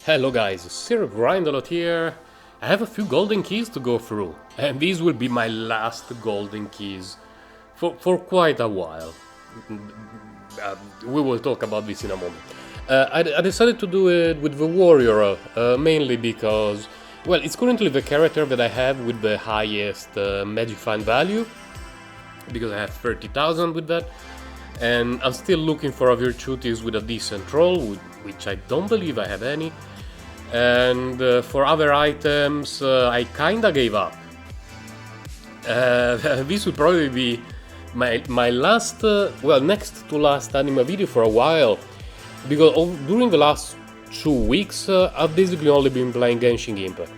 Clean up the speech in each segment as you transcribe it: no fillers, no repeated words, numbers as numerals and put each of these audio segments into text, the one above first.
Hello guys, Sir Grindalot here. I have a few golden keys to go through, and these will be my last golden keys for quite a while. We will talk about this in a moment. I decided to do it with the warrior, mainly because, well, it's currently the character that I have with the highest magic find value, because I have 30,000 with that, and I'm still looking for a Virtutis with a decent roll, which I don't believe I have any. And for other items, I kinda gave up. This will probably be my last, well, next to last AnimA video for a while, because during the last 2 weeks, I've basically only been playing Gameshin Impact.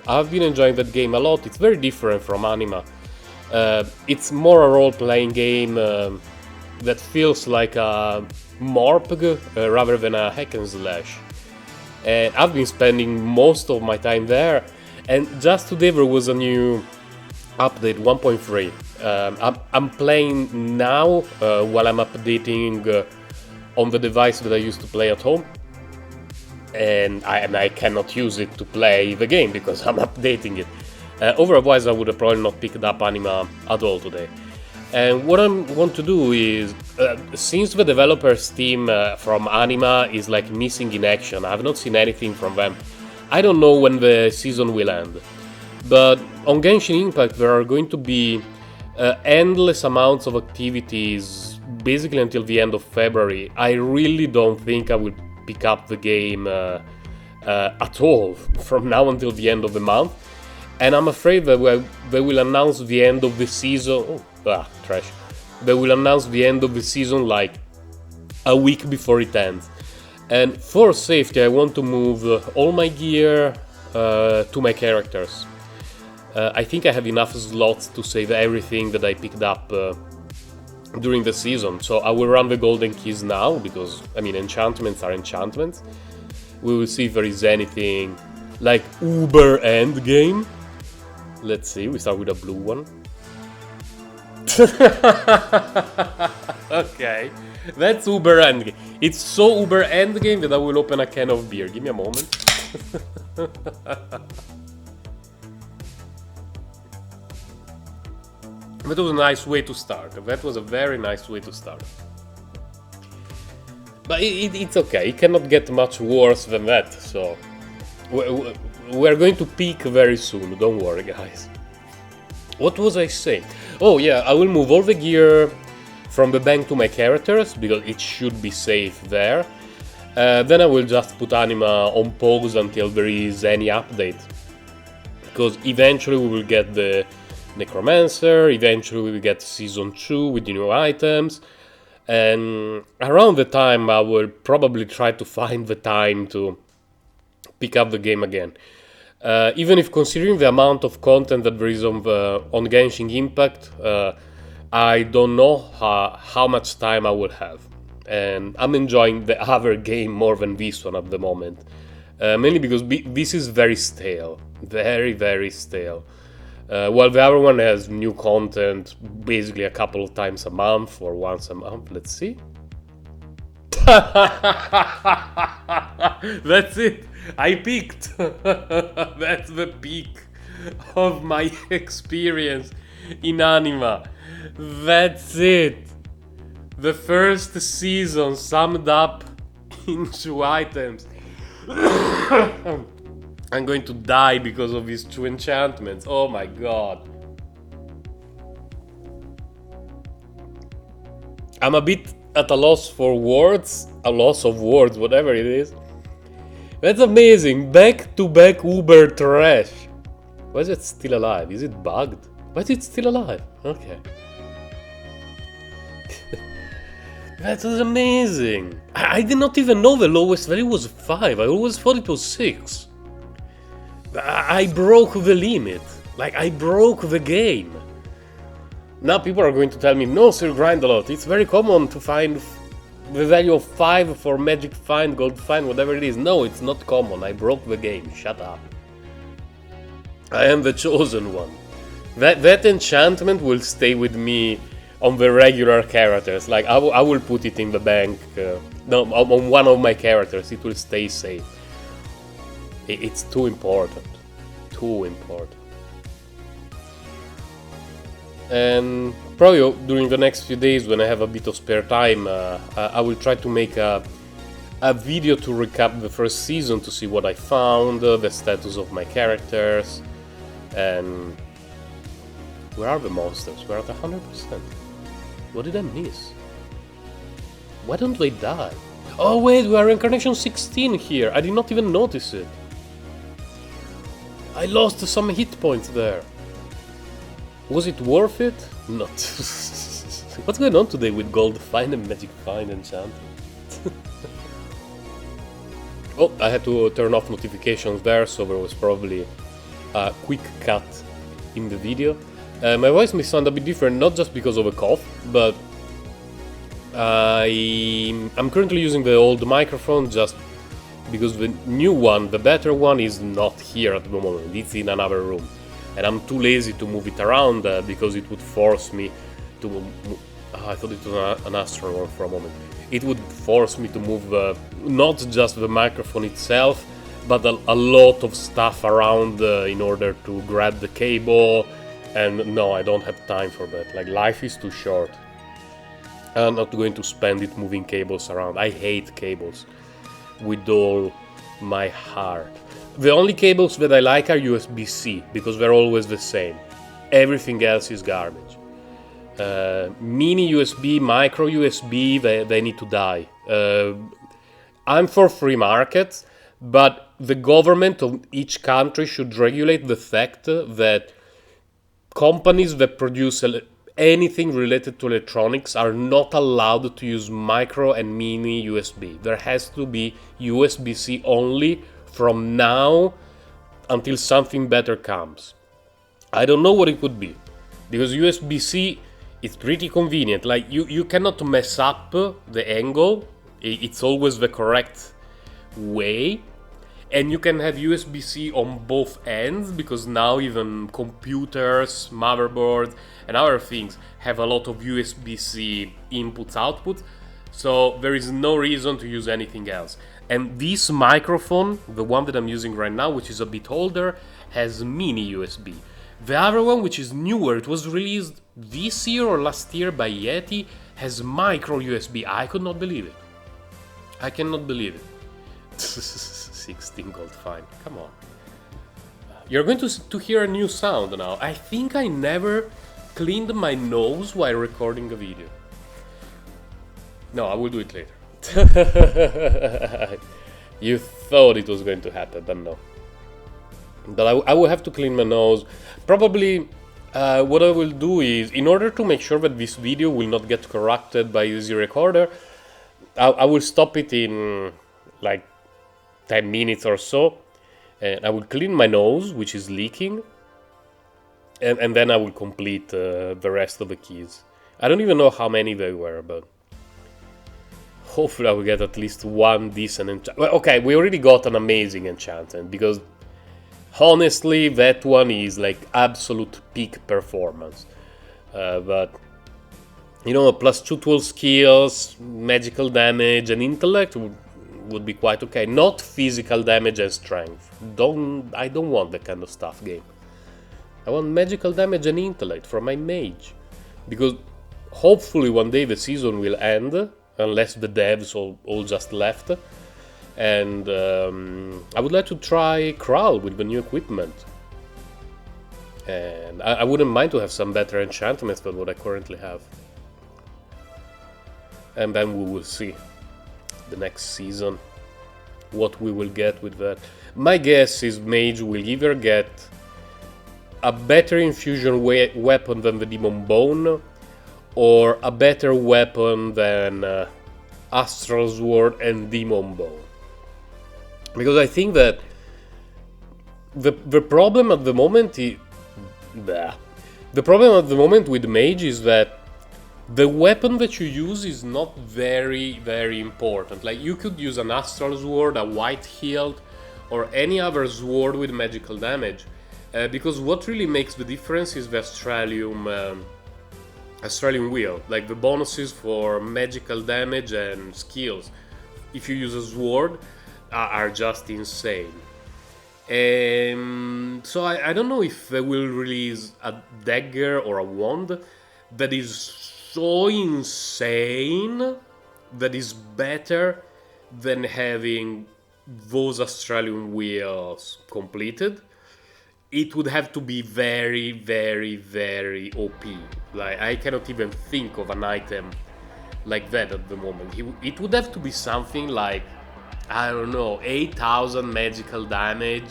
I've been enjoying that game a lot. It's very different from AnimA. It's more a role-playing game that feels like a MARPG rather than a hack and slash. And I've been spending most of my time there, and just today there was a new update 1.3. I'm playing now while I'm updating on the device that I used to play at home, and I cannot use it to play the game because I'm updating it. Otherwise I would have probably not picked up AnimA at all today. And what I want to do is, since the developers team from AnimA is like missing in action, I have not seen anything from them. I don't know when the season will end. But on Genshin Impact there are going to be endless amounts of activities, basically until the end of February. I really don't think I will pick up the game at all from now until the end of the month. And I'm afraid that they will announce the end of the season. Trash. They will announce the end of the season like a week before it ends. And for safety, I want to move all my gear to my characters. I think I have enough slots to save everything that I picked up during the season. So I will run the golden keys now, because, I mean, enchantments are enchantments. We will see if there is anything like uber endgame. Let's see, we start with a blue one. Okay, that's uber endgame. It's so uber endgame that I will open a can of beer. Give me a moment. That was a nice way to start. That was a very nice way to start. But it's okay. It cannot get much worse than that. So we're going to peak very soon. Don't worry, guys. What was I saying? Oh yeah, I will move all the gear from the bank to my characters, because it should be safe there. Then I will just put AnimA on pause until there is any update. Because eventually we will get the Necromancer, eventually we will get Season 2 with the new items. And around the time I will probably try to find the time to pick up the game again. Even if, considering the amount of content that there is on Genshin Impact, I don't know how much time I will have. And I'm enjoying the other game more than this one at the moment. Mainly because this is very stale. Very, very stale. While the other one has new content basically a couple of times a month or once a month. Let's see. That's it. I peaked. That's the peak of my experience in AnimA. That's it. The first season summed up into items. I'm going to die because of these 2 enchantments. Oh my god. I'm a bit at a loss for words. A loss of words, whatever it is. That's amazing. Back-to-back uber trash. Why is it still alive? Is it bugged? Why is it still alive? Okay. That was amazing. I did not even know the lowest value was 5. I always thought it was 6. I broke the limit. Like, I broke the game. Now people are going to tell me, no, Sir Grindalot, it's very common to find the value of 5 for magic find, gold find, whatever it is. No, it's not common. I broke the game. Shut up. I am the chosen one. That enchantment will stay with me on the regular characters. Like, I will put it in the bank. No, on one of my characters. It will stay safe. It's too important. Too important. And probably during the next few days, when I have a bit of spare time, I will try to make a video to recap the first season, to see what I found, the status of my characters, and where are the monsters? We're at 100%. What did I miss? Why don't they die? Oh wait, we are Incarnation 16 here. I did not even notice it. I lost some hit points there. Was it worth it? Not. What's going on today with Gold Find and Magic Find Enchanted? Oh, I had to turn off notifications there, so there was probably a quick cut in the video. My voice may sound a bit different, not just because of a cough, but I'm currently using the old microphone just because the new one, the better one, is not here at the moment. It's in another room. And I'm too lazy to move it around because it would force me to move. I thought it was an Astral Sword for a moment. It would force me to move not just the microphone itself, but a lot of stuff around in order to grab the cable. And no, I don't have time for that. Like, life is too short. I'm not going to spend it moving cables around. I hate cables with all my heart. The only cables that I like are USB-C, because they're always the same. Everything else is garbage. Mini USB, micro USB, they need to die. I'm for free markets, but the government of each country should regulate the fact that companies that produce anything related to electronics are not allowed to use micro and mini USB. There has to be USB-C only from now until something better comes. I don't know what it would be, because USB-C is pretty convenient. Like, you cannot mess up the angle. It's always the correct way. And you can have USB-C on both ends, because now even computers, motherboards, and other things have a lot of USB-C inputs-outputs. So there is no reason to use anything else. And this microphone, the one that I'm using right now, which is a bit older, has mini USB. The other one, which is newer, it was released this year or last year by Yeti, has micro USB. I could not believe it. I cannot believe it. 16 gold fine, come on. You're going to hear a new sound now. I think I never cleaned my nose while recording a video. No, I will do it later. You thought it was going to happen, but no. But I will have to clean my nose. Probably what I will do is, in order to make sure that this video will not get corrupted by Easy Recorder, I will stop it in like 10 minutes or so, and I will clean my nose, which is leaking, and then I will complete the rest of the keys. I don't even know how many they were, but hopefully I will get at least one decent enchantment. Well, okay, we already got an amazing enchantment, because honestly that one is like absolute peak performance. But you know, +2 tool skills, magical damage, and intellect would be quite okay. Not physical damage and strength. I don't want that kind of stuff, game. I want magical damage and intellect from my mage, because hopefully one day the season will end, unless the devs all just left, and I would like to try Kral with the new equipment, and I wouldn't mind to have some better enchantments than what I currently have, and then we will see the next season what we will get with that. My guess is mage will either get a better infusion weapon than the Demon Bone, or a better weapon than Astral Sword and Demon Bone. Because I think that the problem at the moment is... The problem at the moment with Mage is that the weapon that you use is not very, very important. Like, you could use an Astral Sword, a White Hilt, or any other sword with magical damage. Because what really makes the difference is the Australian Wheel, like the bonuses for magical damage and skills, if you use a sword, are just insane. So I don't know if they will release a dagger or a wand that is so insane that is better than having those Australian wheels completed. It would have to be very, very, very OP. Like, I cannot even think of an item like that at the moment. It would have to be something like, I don't know, 8,000 magical damage,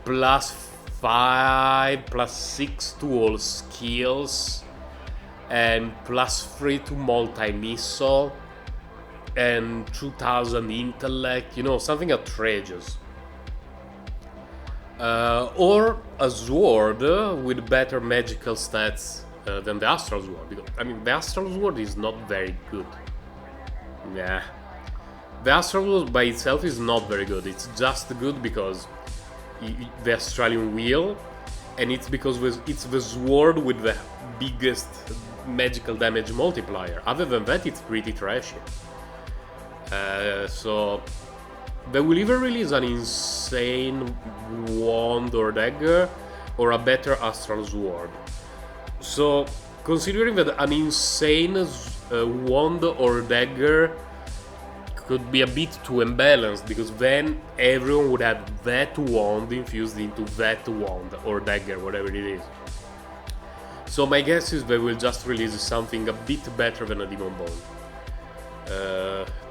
plus 5, plus 6 to all skills, and plus 3 to multi-missile, and 2,000 intellect, you know, something outrageous. Or a sword with better magical stats than the Astral Sword. Because, I mean, the Astral Sword is not very good. Yeah. The Astral Sword by itself is not very good. It's just good because the Australian wheel, and it's because it's the sword with the biggest magical damage multiplier. Other than that, it's pretty trashy. So they will either release an insane wand or dagger or a better Astral Sword. So, considering that an insane wand or dagger could be a bit too imbalanced, because then everyone would have that wand infused into that wand or dagger, whatever it is. So my guess is they will just release something a bit better than a Demon Bone.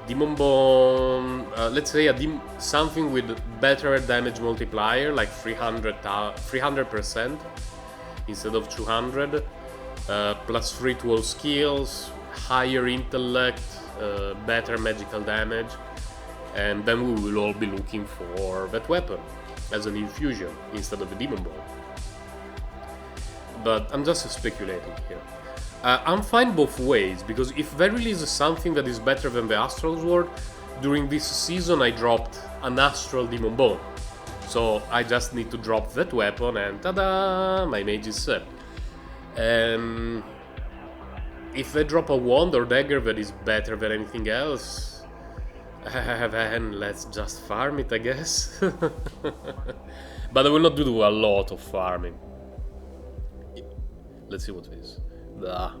Demon Bone, let's say something with better damage multiplier, like 300% instead of 200, plus 3 to all skills, higher intellect, better magical damage, and then we will all be looking for that weapon as an infusion instead of the Demon Bone. But I'm just speculating here. I'm fine both ways, because if they release something that is better than the Astral Sword, during this season I dropped an Astral Demon Bone. So I just need to drop that weapon and ta-da! My mage is set. If they drop a wand or dagger that is better than anything else, then let's just farm it, I guess. But I will not do a lot of farming. Let's see what it is.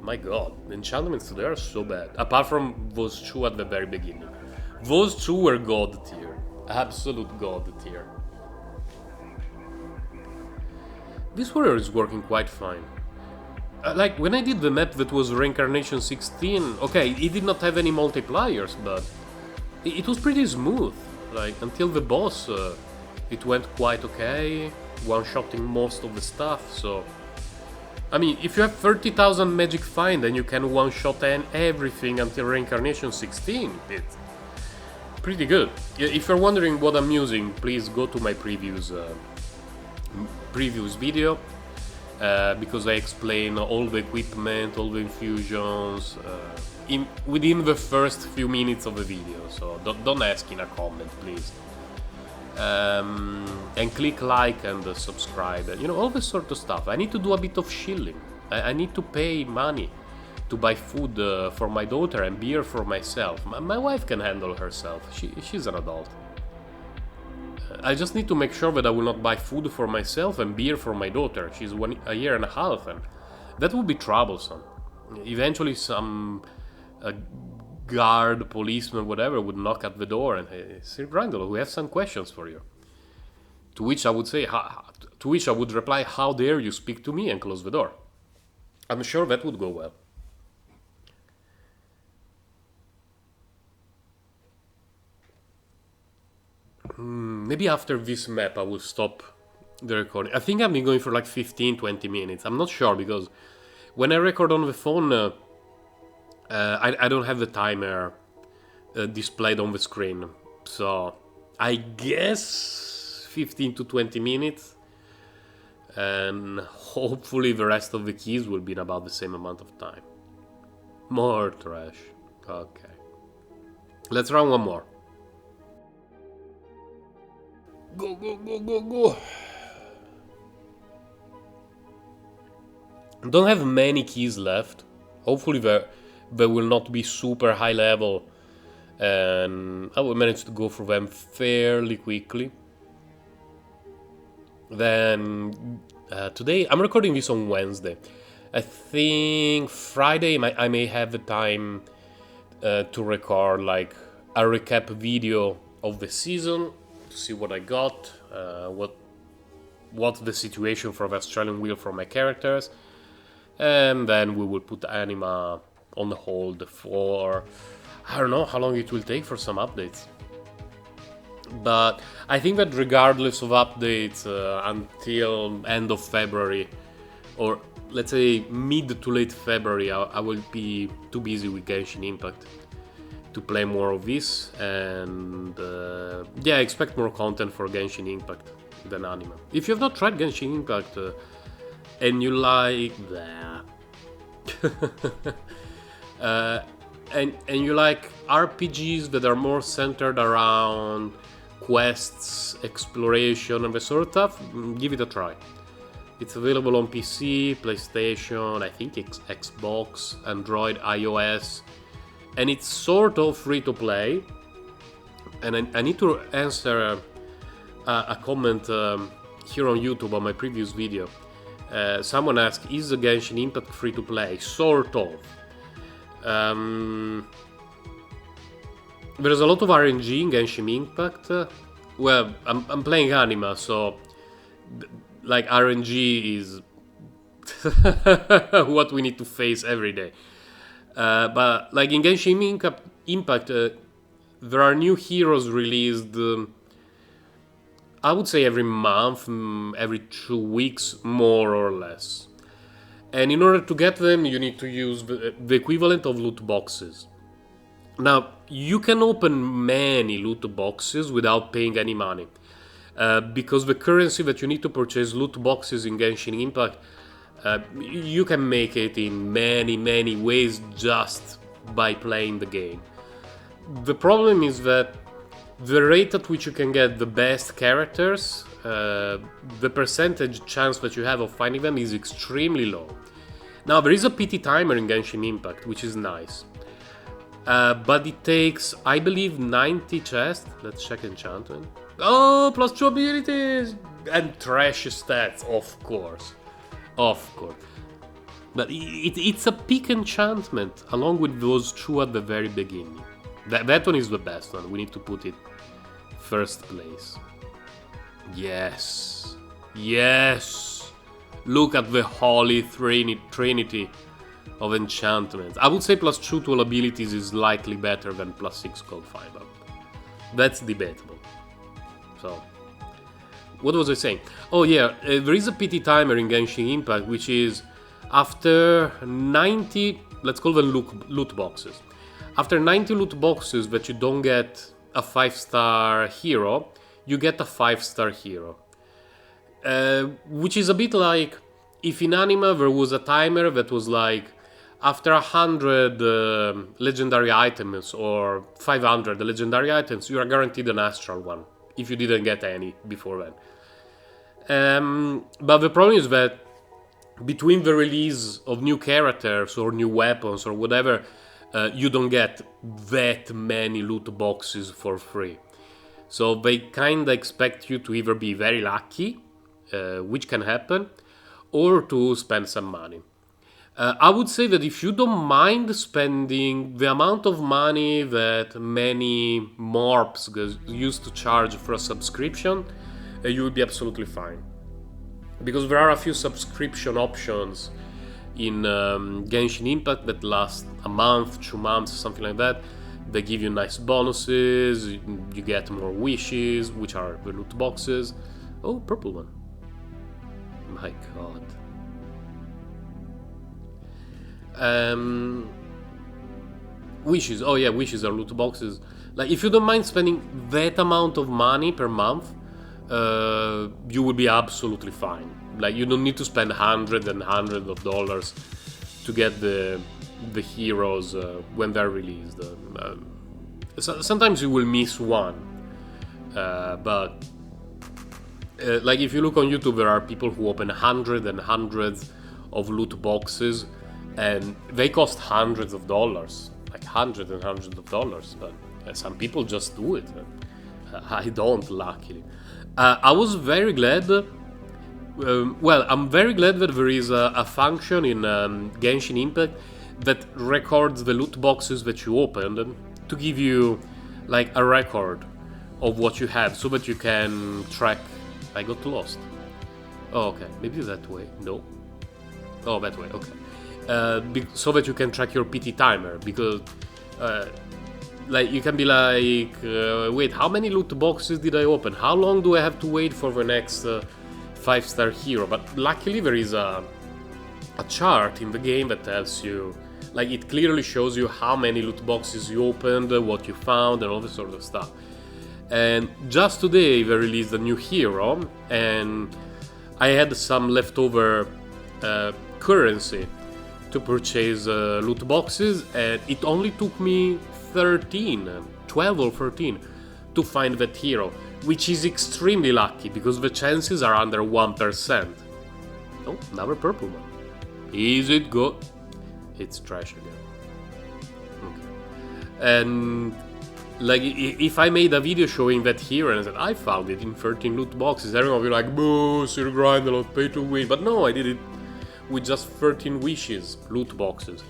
My god, the enchantments today are so bad. Apart from those two at the very beginning. Those two were god tier. Absolute god tier. This warrior is working quite fine. Like, when I did the map that was Reincarnation 16, okay, it did not have any multipliers, but it was pretty smooth. Like, until the boss, it went quite okay, one-shotting most of the stuff, so... I mean, if you have 30,000 magic find, then you can one-shot everything until Reincarnation 16. It's pretty good. If you're wondering what I'm using, please go to my previous video, because I explain all the equipment, all the infusions, within the first few minutes of the video. So don't ask in a comment, please. And click like and subscribe, you know, all this sort of stuff. I need to do a bit of shilling. I need to pay money to buy food for my daughter and beer for myself. My wife can handle herself. She's an adult. I just need to make sure that I will not buy food for myself and beer for my daughter. She's a year and a half, and that would be troublesome. Eventually some guard, policeman, whatever, would knock at the door and say, Sir Grindel, we have some questions for you. To which I would say, to which I would reply, how dare you speak to me, and close the door. I'm sure that would go well. Maybe after this map I will stop the recording. I think I've been going for like 15-20 minutes. I'm not sure, because when I record on the phone, I don't have the timer displayed on the screen, so I guess 15 to 20 minutes, and hopefully the rest of the keys will be in about the same amount of time. More trash. Okay. Let's run one more. Go, go, go, go, go. Don't have many keys left. Hopefully they will not be super high level, and I will manage to go through them fairly quickly. Then today, I'm recording this on Wednesday. I think Friday I may have the time to record like a recap video of the season to see what I got, what's the situation for the Australian wheel for my characters, and then we will put AnimA on the hold for I don't know how long it will take for some updates. But I think that regardless of updates until end of February, or let's say mid to late February, I will be too busy with Genshin Impact to play more of this, and yeah, expect more content for Genshin Impact than AnimA. If you have not tried Genshin Impact and you like and you like RPGs that are more centered around quests, exploration, and the sort of stuff, give it a try. It's available on PC, PlayStation, I think Xbox, Android, iOS, and it's sort of free to play. And I need to answer a comment here on YouTube on my previous video. Someone asked, is the Genshin Impact free to play? Sort of. There's a lot of RNG in Genshin Impact. Well, I'm playing AnimA, so like RNG is what we need to face every day. But like in Genshin Impact, there are new heroes released. I would say every month, every 2 weeks, more or less. And in order to get them, you need to use the equivalent of loot boxes. Now, you can open many loot boxes without paying any money. Because the currency that you need to purchase loot boxes in Genshin Impact, you can make it in many ways just by playing the game. The problem is that the rate at which you can get the best characters, the percentage chance that you have of finding them is extremely low. Now, there is a PT timer in Genshin Impact, which is nice. But it takes, I believe, 90 chests. Let's check enchantment. Oh, +2 abilities! And trash stats, of course. Of course. But it's a peak enchantment, along with those 2 at the very beginning. That one is the best one. We need to put it first place. Yes. Yes! Look at the holy trinity of enchantments. I would say +2 to all abilities is likely better than +6 gold fiber. That's debatable. So, what was I saying? Oh yeah, there is a PT timer in Genshin Impact, which is after 90, let's call them loot boxes. After 90 loot boxes that you don't get a 5-star hero, you get a 5-star hero. Which is a bit like if in AnimA there was a timer that was like after 100 legendary items or 500 legendary items, you are guaranteed an astral one if you didn't get any before then. But the problem is that between the release of new characters or new weapons or whatever, you don't get that many loot boxes for free. So they kinda expect you to either be very lucky, which can happen, or to spend some money. I would say that if you don't mind spending the amount of money that many MORPs used to charge for a subscription, you will be absolutely fine. Because there are a few subscription options in Genshin Impact that last a month, 2 months, something like that. They give you nice bonuses, you get more wishes, which are the loot boxes. Oh, purple one. My god. Wishes. Oh yeah, wishes are loot boxes. Like, if you don't mind spending that amount of money per month, you will be absolutely fine. Like, you don't need to spend hundreds and hundreds of dollars to get the heroes when they're released. Sometimes you will miss one, but like if you look on YouTube, there are people who open hundreds and hundreds of loot boxes, and they cost hundreds of dollars, like hundreds and hundreds of dollars. But some people just do it. I don't, luckily. I was very glad Well, I'm very glad that there is a function in Genshin Impact that records the loot boxes that you opened to give you like a record of what you have so that you can track. I got lost. Oh, okay. Maybe that way. No. Oh, that way. Okay. So that you can track your PT timer, because like you can be like, wait, how many loot boxes did I open? How long do I have to wait for the next 5-star hero? But luckily there is a chart in the game that tells you, like, it clearly shows you how many loot boxes you opened, what you found, and all this sort of stuff. And just today they released a new hero, and I had some leftover currency to purchase loot boxes, and it only took me 12 or 13 to find that hero, which is extremely lucky because the chances are under 1%. Oh, another purple one. Is it good? It's trash again. Okay. And like, if I made a video showing that hero and I said I found it in 13 loot boxes, everyone would be like, boo, you're grind a lot, pay to win. But no, I did it with just 13 wishes, loot boxes,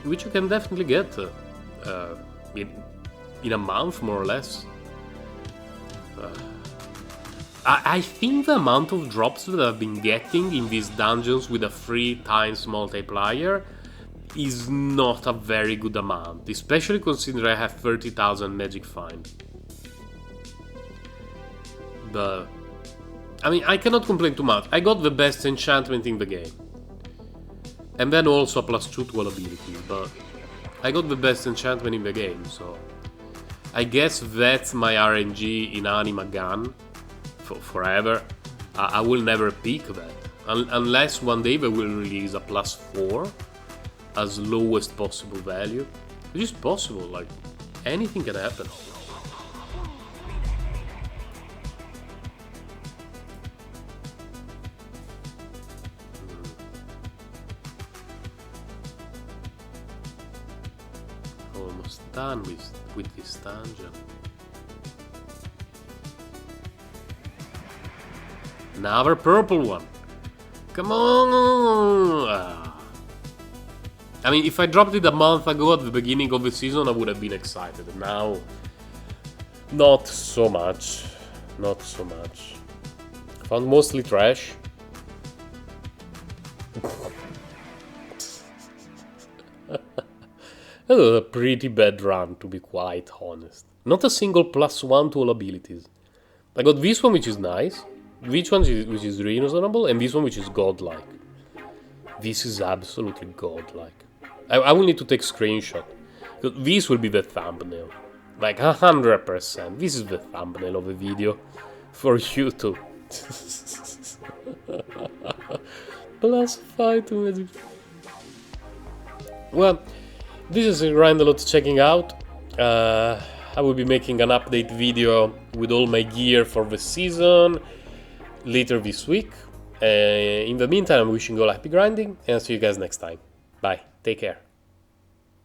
which you can definitely get in a month, more or less. I think the amount of drops that I've been getting in these dungeons with a 3 times multiplier is not a very good amount, especially considering I have 30,000 magic find. But I mean, I cannot complain too much. I got the best enchantment in the game, and then also a +2 to all abilities, but I got the best enchantment in the game, so I guess that's my RNG in AnimA gun for forever. I will never peak that, unless one day they will release a +4 as lowest possible value, which is possible, like, anything can happen. Almost done with this dungeon. Another purple one. Come on! I mean, if I dropped it a month ago at the beginning of the season, I would have been excited. Now, not so much. Not so much. Found mostly trash. That was a pretty bad run, to be quite honest. Not a single +1 to all abilities. I got this one, which is nice. Which is reasonable, and this one, which is godlike. This is absolutely godlike. I will need to take screenshot. This will be the thumbnail. Like 100%. This is the thumbnail of the video for YouTube. +5 to magic. Well, this is Grindelot checking out. I will be making an update video with all my gear for the season later this week. In the meantime, I'm wishing you all happy grinding, and see you guys next time. Bye. Take care.